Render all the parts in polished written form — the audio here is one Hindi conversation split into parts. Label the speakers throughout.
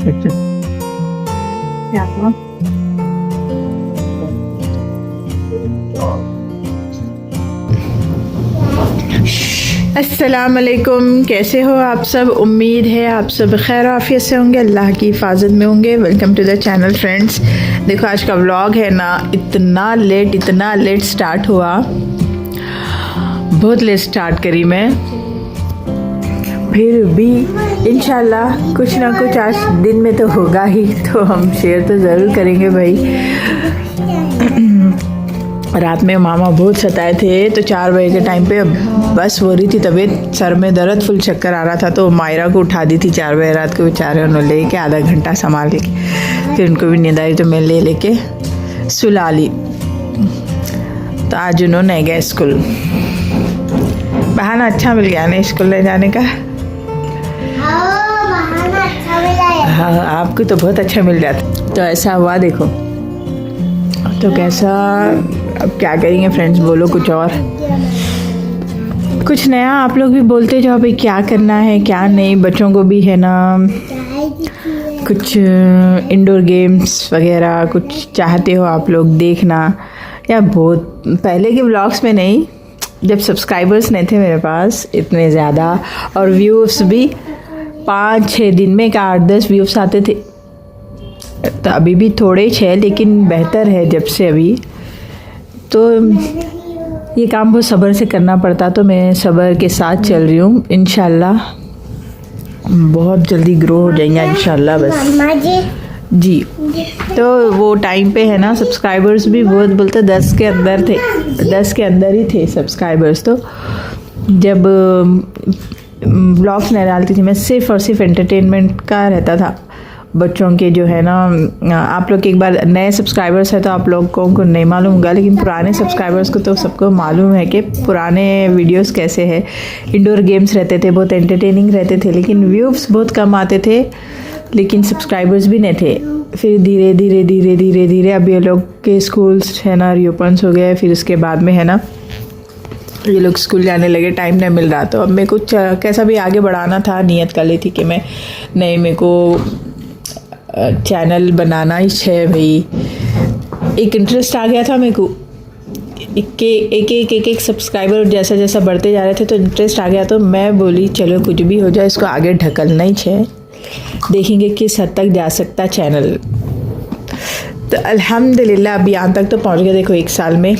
Speaker 1: अस्सलामुअलैकुम, कैसे हो आप सब। उम्मीद है आप सब खैर आफियत से होंगे, अल्लाह की हिफाजत में होंगे। Welcome to the channel friends. देखो आज का व्लॉग है ना, इतना लेट स्टार्ट हुआ, बहुत लेट स्टार्ट करी मैं, फिर भी इंशाल्लाह कुछ ना कुछ आज दिन में तो होगा ही, तो हम शेयर तो ज़रूर करेंगे भाई। रात में मामा बहुत सताए थे, तो 4 बजे के टाइम पे बस हो रही थी तबीयत, सर में दर्द, फुल चक्कर आ रहा था, तो मायरा को उठा दी थी 4 बजे रात को। बेचारे उन्होंने ले के आधा घंटा संभाल के, फिर उनको भी नींद आई तो मैं लेके सुला ली। तो आज उन्होंने गए स्कूल, बहाना अच्छा मिल गया ना स्कूल ले जाने का। हाँ, आपको तो बहुत अच्छा मिल जाता। तो ऐसा हुआ देखो, तो कैसा, अब क्या करेंगे फ्रेंड्स, बोलो कुछ और, कुछ नया आप लोग भी बोलते जाओ भाई, क्या करना है क्या नहीं। बच्चों को भी है ना कुछ इंडोर गेम्स वगैरह कुछ चाहते हो आप लोग देखना, या बहुत पहले के व्लॉग्स में नहीं, जब सब्सक्राइबर्स नहीं थे मेरे पास इतने ज़्यादा, और व्यूज़ भी 5-6 दिन में 8-10 व्यूज़ आते थे। तो अभी भी थोड़े ही है, लेकिन बेहतर है जब से अभी। तो ये काम बहुत सब्र से करना पड़ता, तो मैं सब्र के साथ चल रही हूँ। इंशाल्लाह बहुत जल्दी ग्रो हो जाएंगे इंशाल्लाह। बस जी, तो वो टाइम पे है ना, सब्सक्राइबर्स भी बहुत बोलते 10 के अंदर थे, 10 के अंदर ही थे सब्सक्राइबर्स। तो जब ब्लॉग्स नहीं डालती थी मैं, सिर्फ और सिर्फ एंटरटेनमेंट का रहता था बच्चों के, जो है ना। आप लोग एक बार नए सब्सक्राइबर्स हैं तो आप लोगों को नहीं मालूम होगा, लेकिन पुराने सब्सक्राइबर्स को तो सबको मालूम है कि पुराने वीडियोस कैसे है। इंडोर गेम्स रहते थे, बहुत एंटरटेनिंग रहते थे, लेकिन व्यूज़ बहुत कम आते थे, लेकिन सब्सक्राइबर्स भी नहीं थे। फिर धीरे धीरे अब ये लोग के स्कूल्स है ना रीओपन्स हो गए, फिर उसके बाद में है ना ये लोग स्कूल जाने लगे, टाइम नहीं मिल रहा। तो अब मेरे को कैसा भी आगे बढ़ाना था, नियत कर ली थी कि मैं नहीं, मेरे को चैनल बनाना ही है भाई। एक इंटरेस्ट आ गया था मेरे को, एक सब्सक्राइबर जैसा जैसा बढ़ते जा रहे थे, तो इंटरेस्ट आ गया। तो मैं बोली चलो कुछ भी हो जाए, इसको आगे ढकलना ही है, देखेंगे किस हद तक जा सकता चैनल। तो अल्हम्दुलिल्लाह अभी यहाँ तक तो पहुँच गया। देखो 1 साल में,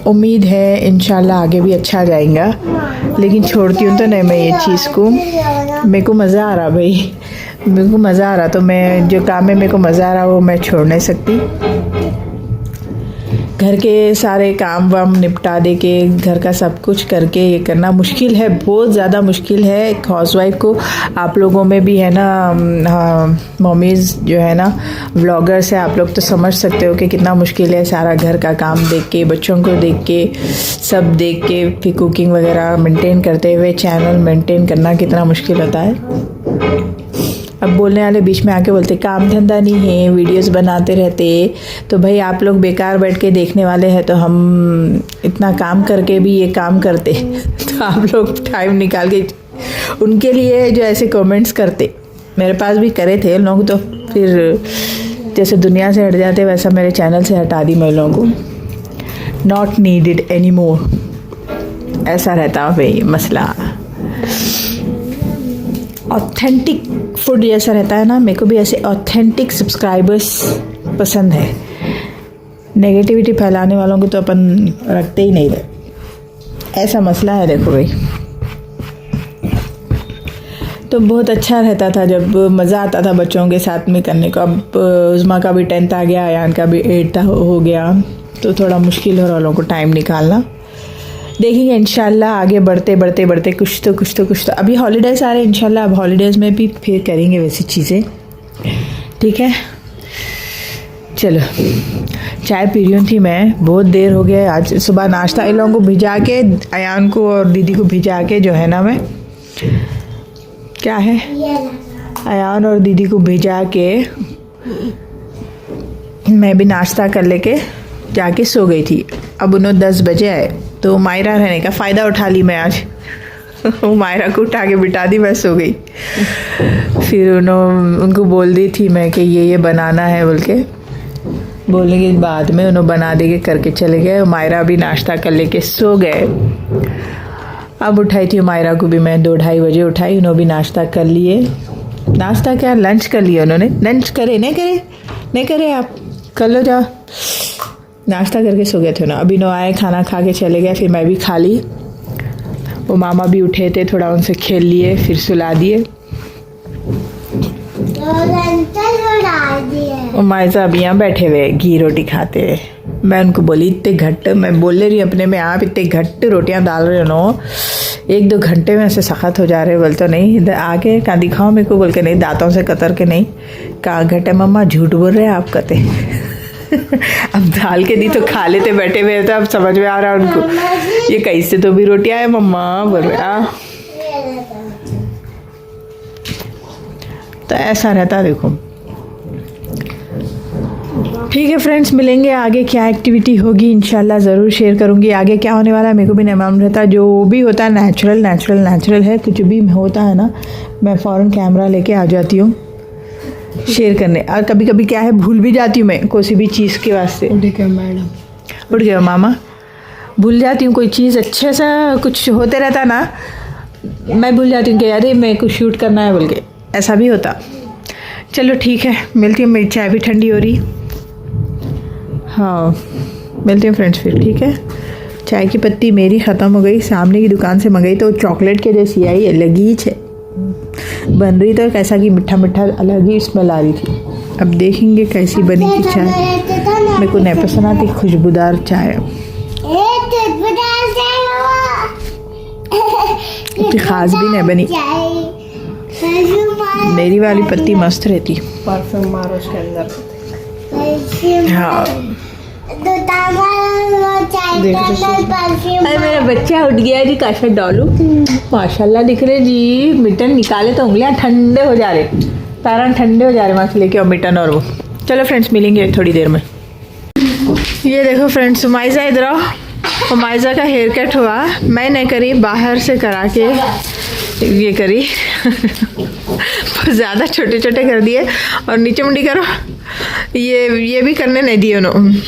Speaker 1: उम्मीद है इंशाल्लाह आगे भी अच्छा जाएगा, लेकिन छोड़ती हूँ तो नहीं मैं ये चीज़ को। मेरे को मज़ा आ रहा भाई, मेरे को मज़ा आ रहा, तो मैं जो काम में मेरे को मज़ा आ रहा वो मैं छोड़ नहीं सकती। घर के सारे काम वाम निपटा दे के, घर का सब कुछ करके ये करना मुश्किल है, बहुत ज़्यादा मुश्किल है एक हाउसवाइफ को। आप लोगों में भी है ना मम्मीज़ जो है ना व्लॉगर्स है, आप लोग तो समझ सकते हो कि कितना मुश्किल है सारा घर का काम देख के, बच्चों को देख के, सब देख के, फिर कुकिंग वगैरह मेंटेन करते हुए चैनल मेंटेन करना कितना मुश्किल होता है। अब बोलने वाले बीच में आके बोलते काम धंधा नहीं है, वीडियोस बनाते रहते, तो भाई आप लोग बेकार बैठ के देखने वाले हैं, तो हम इतना काम करके भी ये काम करते तो आप लोग टाइम निकाल के उनके लिए जो ऐसे कमेंट्स करते, मेरे पास भी करे थे लोग, तो फिर जैसे दुनिया से हट जाते वैसा मेरे चैनल से हटा दी मैं लोगों को। नॉट नीडेड एनी मोर, ऐसा रहता भाई मसला। ऑथेंटिक फूड जैसा रहता है ना, मेरे को भी ऐसे ऑथेंटिक सब्सक्राइबर्स पसंद है। नेगेटिविटी फैलाने वालों को तो अपन रखते ही नहीं रहे, ऐसा मसला है। देखो भाई, तो बहुत अच्छा रहता था जब, मज़ा आता था बच्चों के साथ में करने को। अब उज़मा का भी 10th आ गया, अयान का भी 8th हो गया, तो थोड़ा मुश्किल हो रहा लोगों को टाइम निकालना। देखेंगे इंशाल्लाह आगे बढ़ते कुछ तो अभी हॉलीडेज़ आ रहे हैं, इंशाल्लाह अब हॉलीडेज़ में भी फिर करेंगे वैसी चीज़ें, ठीक है। चलो चाय पी रही थी मैं, बहुत देर हो गया। आज सुबह नाश्ता इन लोगों को भिजा के, अयान को और दीदी को भिजा के, जो है ना मैं क्या है, अयान और दीदी को भिजा के मैं भी नाश्ता कर लेके जाके सो गई थी। अब उन्होंने 10 बजे आए, तो मायरा रहने का फ़ायदा उठा ली मैं आज। वो मायरा को उठा के बिठा दी, मैं सो गई। फिर उनको बोल दी थी मैं कि ये बनाना है बोल के, बोलने के बाद में उन्होंने बना दे के करके चले गए। मायरा भी नाश्ता कर लेके सो गए। अब उठाई थी मायरा को भी मैं 2-2:30 बजे उठाई, उन्होंने भी नाश्ता कर लिए। नाश्ता क्या, लंच कर लिया उन्होंने। लंच करे नहीं करे आप कर लो, जाओ। नाश्ता करके सो गए थे ना। अभी नो आए, खाना खा के चले गए, फिर मैं भी खा ली। वो मामा भी उठे थे, थोड़ा उनसे खेल लिए, फिर सुला दिए। मायजा अभी यहाँ बैठे हुए घी रोटी खाते हैं। मैं उनको बोली इतने घट, मैं बोल रही हूँ अपने में, आप इतने घट रोटियाँ डाल रहे हो ना, 1-2 घंटे में ऐसे सख्त हो जा रहे हो। बोल तो नहीं, इधर आके कहाँ दिखाओ मेरे को, बोल के नहीं, दांतों से कतर के नहीं। कहाँ घट है मम्मा, झूठ बोल रहे हैं आप कहते। अब डाल के दी तो खा लेते बैठे हुए, तो अब समझ में आ रहा है उनको ये कैसे तो भी रोटियाँ है मम्मा बोल रहे। तो ऐसा रहता देखो। ठीक है फ्रेंड्स, मिलेंगे आगे, क्या एक्टिविटी होगी इंशाल्लाह ज़रूर शेयर करूँगी। आगे क्या होने वाला है मेरे को भी नहीं मालूम रहता। जो भी होता है नेचुरल है। कुछ भी होता है ना, मैं फ़ौरन कैमरा लेके आ जाती हूँ शेयर करने। और कभी कभी क्या है, भूल भी जाती हूँ मैं कोई भी चीज़ के वास्ते। उठ गया मामा, भूल जाती हूँ कोई चीज़। अच्छे से कुछ होते रहता ना, मैं भूल जाती हूँ कि अरे मैं कुछ शूट करना है बोल के, ऐसा भी होता। चलो ठीक है, मिलती हूँ। मेरी चाय भी ठंडी हो रही। हाँ मिलती हूँ फ्रेंड्स फिर, ठीक है। चाय की पत्ती मेरी ख़त्म हो गई, सामने की दुकान से मंगाई तो चॉकलेट के जैसी आई, अलग ही है बन रही, तो कैसा कि मीठा मीठा अलग ही स्मेल आ रही थी। अब देखेंगे कैसी बनी थी चाय। मेरे को नहीं पसंद आती खुशबूदार चाय, इतनी ख़ास भी नहीं बनी। मेरी वाली पत्ती मस्त रहती।
Speaker 2: परफ्यूम मारो उसके अंदर।
Speaker 1: हाँ अरे मेरा बच्चा उठ गया जी, काशा डालू। माशाल्लाह दिख रहे जी। मिटन निकाले तो उंगलियां ठंडे हो जा रहे, पैर ठंडे हो जा रहे। वहाँ लेके और मिटन और वो। चलो फ्रेंड्स मिलेंगे थोड़ी देर में। ये देखो फ्रेंड्स, माइजा इधर आओ। माइजा का हेयर कट हुआ, मैं नहीं करी, बाहर से करा के ये करी। ज़्यादा छोटे छोटे कर दिए और नीचे मुंडी करो। ये भी करने नहीं दिए उन्होंने।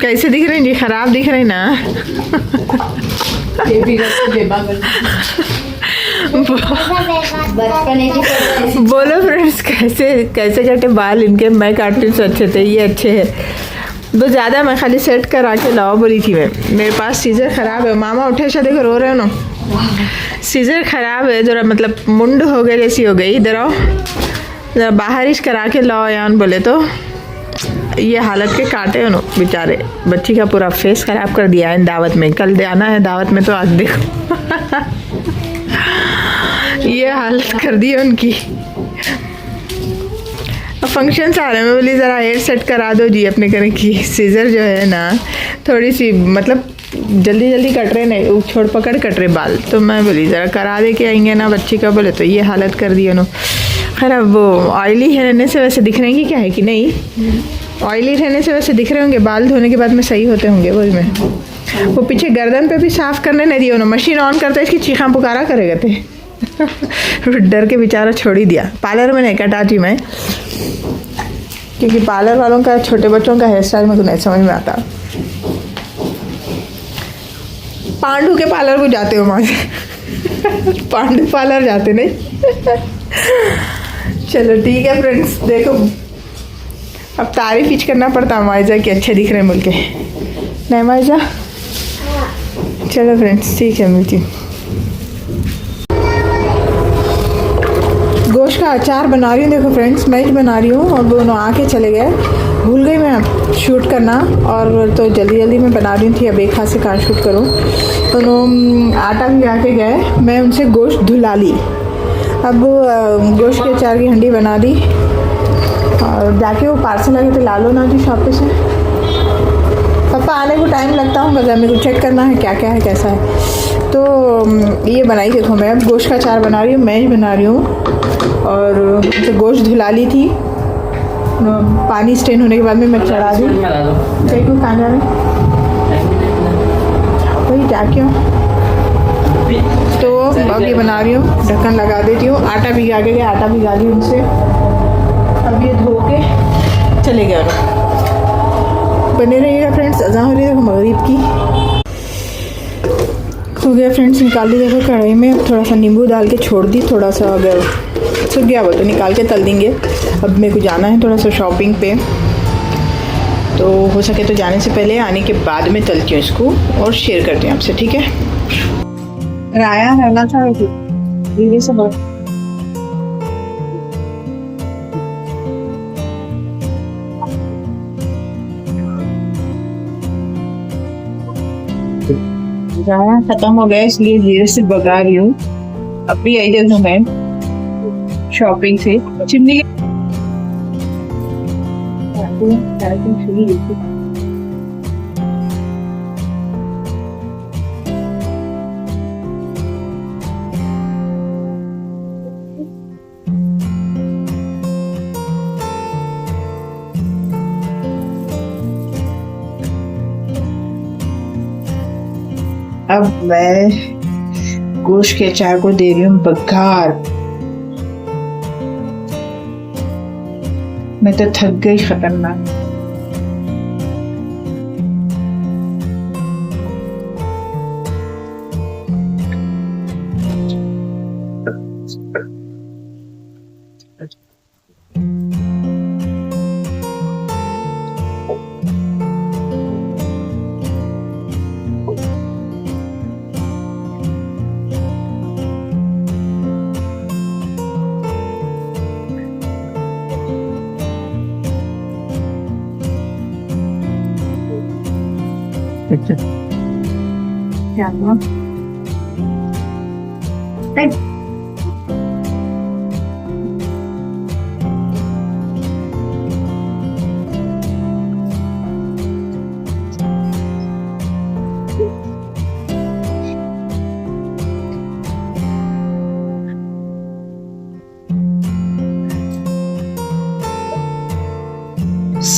Speaker 1: कैसे दिख रहे हैं जी, ख़राब दिख रहे हैं ना। बोलो फ्रेंड्स, कैसे कटे बाल इनके। मैं काटती हूँ अच्छे थे, ये अच्छे है। तो ज़्यादा मैं खाली सेट करा के लाओ बोली थी मैं। मेरे पास सीजर ख़राब है। मामा उठे शादी को रो रहे हो ना, सीजर ख़राब है ज़रा, मतलब मुंड हो गए जैसी हो गई। इधर आओ, ज़रा बाहर ही करा के लाओ यान बोले तो। ये हालत के काटे उन्हों बेचारे, बच्ची का पूरा फेस ख़राब कर दिया है दावत में। कल जाना है दावत में तो आज देखो। ये हालत कर दी है उनकी। फंक्शंस आ रहे हैं, मैं बोली ज़रा हेयर सेट करा दो जी अपने घर की। सीज़र जो है ना थोड़ी सी मतलब जल्दी कट रहे, नहीं छोड़ पकड़ कट रहे बाल, तो मैं बोली ज़रा करा दे के आएंगे ना बच्ची का, बोले तो ये हालत कर दी उन्होंने। खैर अब वो ऑयली रहने से वैसे दिख रहे हैं कि क्या है कि नहीं, ऑयली रहने से वैसे दिख रहे होंगे, बाल धोने के बाद में सही होते होंगे। वही में वो पीछे गर्दन पे भी साफ़ करने नहीं दिया उन्होंने। मशीन ऑन करते इसकी चीखा पुकारा करेगा थे। डर के बेचारा छोड़ ही दिया। पार्लर में नहीं कटाती मैं, क्योंकि पार्लर वालों का छोटे बच्चों का हेयर स्टाइल मेरे को नहीं समझ में आता। पांडू के पार्लर को जाते हो वहाँ से। पांडू पार्लर जाते नहीं। चलो ठीक है फ्रेंड्स, देखो अब तारीफ ही करना पड़ता माइजा कि अच्छे दिख रहे हैं बोल के, नहीं माइजा। चलो फ्रेंड्स ठीक है, मिलती हूँ। गोश्त का अचार बना रही हूँ। देखो फ्रेंड्स, मैं ही बना रही हूँ और दोनों आके चले गए, भूल गई मैं शूट करना, और तो जल्दी में बना रही थी। अब एक हाथ से कहाँ शूट करूँ। दोनों आटा भी आके गए, मैं उनसे गोश्त धुला ली। अब गोश्त के अचार की हंडी बना दी और जाके वो पार्सल लगे थे लालो ना जी शॉप पे से। पापा आने को टाइम लगता हूँ, मेरे को चेक करना है क्या क्या है कैसा है। तो ये बनाई देखो, मैं अब गोश्त का अचार बना रही हूँ, मैं ही बना रही हूँ। और तो गोश्त धुला ली थी, पानी स्टेन होने के बाद में मैं चढ़ा दी। देखो खाना में वही क्या क्यों तो अब ये बना रही हूँ, ढक्कन लगा देती हूँ। आटा भिगा के आटा भिगा ली उनसे, अब ये धो के चले गए। बने रहिएगा फ्रेंड्स। अज़ान हो रही है मगरिब की। हो गया फ्रेंड्स, निकाल दी देखो कढ़ाई में, थोड़ा सा नींबू डाल के छोड़ दी। थोड़ा सा अगर सूख गया वो तो निकाल के तल देंगे। अब मेरे को जाना है थोड़ा सा शॉपिंग पे, तो हो सके तो जाने से पहले आने के बाद में तलती हूँ इसको और शेयर करती हूँ आपसे, ठीक है।
Speaker 2: राया रहना था दीदी से बहुत राया खत्म हो गया, इसलिए धीरे से भगा रही हूँ। अभी आई देखो मैं शॉपिंग से चिमनी अब मैं गोश्त के अचार को दे रही हूँ बघार। मैं तो थक गई खतरनाक।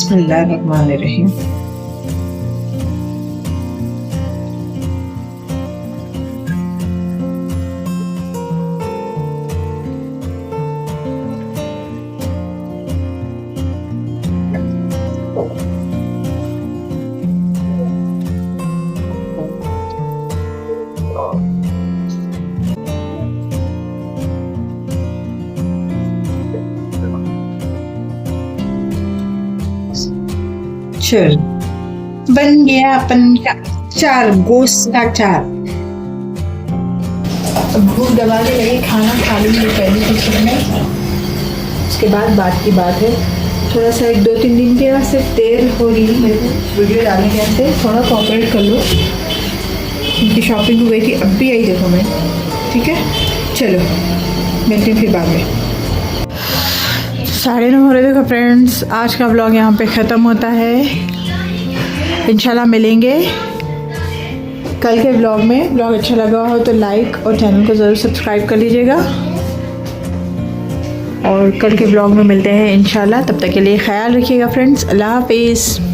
Speaker 2: बिस्मिल्लाहिर्रहमानिर्रहीम। चल बन गया अपन का अचार, गोश्त का अचार। अब भूख दबा के लगे, खाना खा लीजिए पहले किचन में, उसके बाद बात की बात है। थोड़ा सा 1-2-3 दिन के बाद सिर्फ देर हो रही है मेरे को वीडियो डालने के वास्ते, थोड़ा कोऑपरेट कर लो। उनकी शॉपिंग हो गई थी, अब भी आई देखो मैं, ठीक है। चलो मिलते हैं फिर बाद में। 9:30 हो रहे देखो फ्रेंड्स। आज का व्लॉग यहाँ पे ख़त्म होता है। इंशाल्लाह मिलेंगे कल के व्लॉग में। व्लॉग अच्छा लगा हो तो लाइक और चैनल को ज़रूर सब्सक्राइब कर लीजिएगा, और कल के व्लॉग में मिलते हैं इंशाल्लाह। तब तक के लिए ख्याल रखिएगा फ्रेंड्स। अल्लाह हाफिज़।